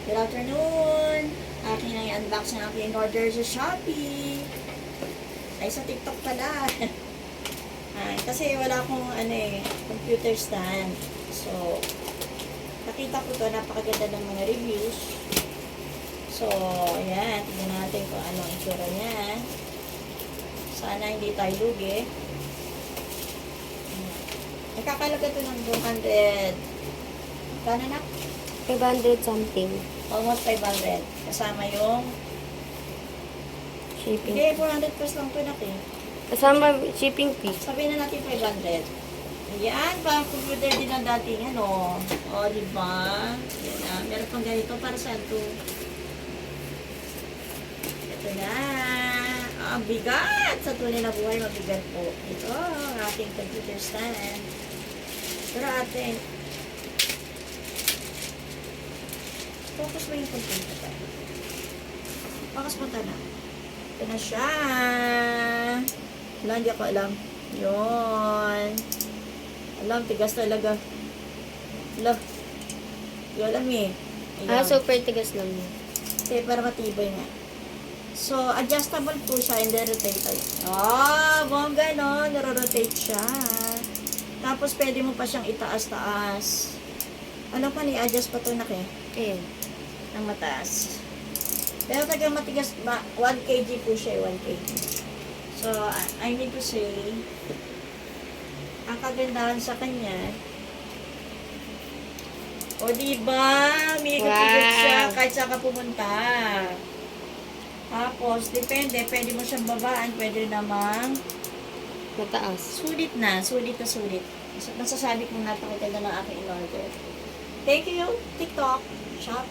Good afternoon! Akin ang i-unbox ng aking order sa Shopee. Ay, sa TikTok pala. Ay, kasi wala akong computer stand. So, nakita ko to, napakaganda ng mga reviews. So, ayan, tignan natin kung ano ang itsura niya. Sana hindi tayo lugi. Nakakalaga to ng 200. Kano na? 500 something. Almost 500. Kasama yung Shipping. hindi, 400 plus lang to natin. Kasama shipping fee. Sabihin na natin 500. Ayan, pang computer din ang dating ano. O, diba? Yan na. Meron pang ganito para saan to? Ito na. Ang bigat! Sa tunay na buhay, mabigat po. Ito, ang ating computer stand. Pero ating focus mo yung computer pa. Focus mo na. Ito na siya. Wala, hindi ako alam. Yun. Alam, tigas talaga. Alam. Hindi ko alam eh. Ayan. Super tigas lang yun. Kasi para matibay nga. So, adjustable po siya and then rotate tayo. Ah, bongga no. Naro-rotate siya. Tapos, pwede mo pa siyang itaas-taas. Ano pa ni-adjust pa to na kaya? Ayan. Ang mataas. Pero tagang matigas, 1 kg po siya, 1 kg. So, I need to say, ang kagandahan sa kanya, o diba, may ikot-ikot siya kahit saan ka pumunta. Tapos, depende, pwede mo siyang babaan, pwede namang Mataas. sulit na sulit. Masasabi kong napakaganda ng aking in-order. Thank you, TikTok, Shop.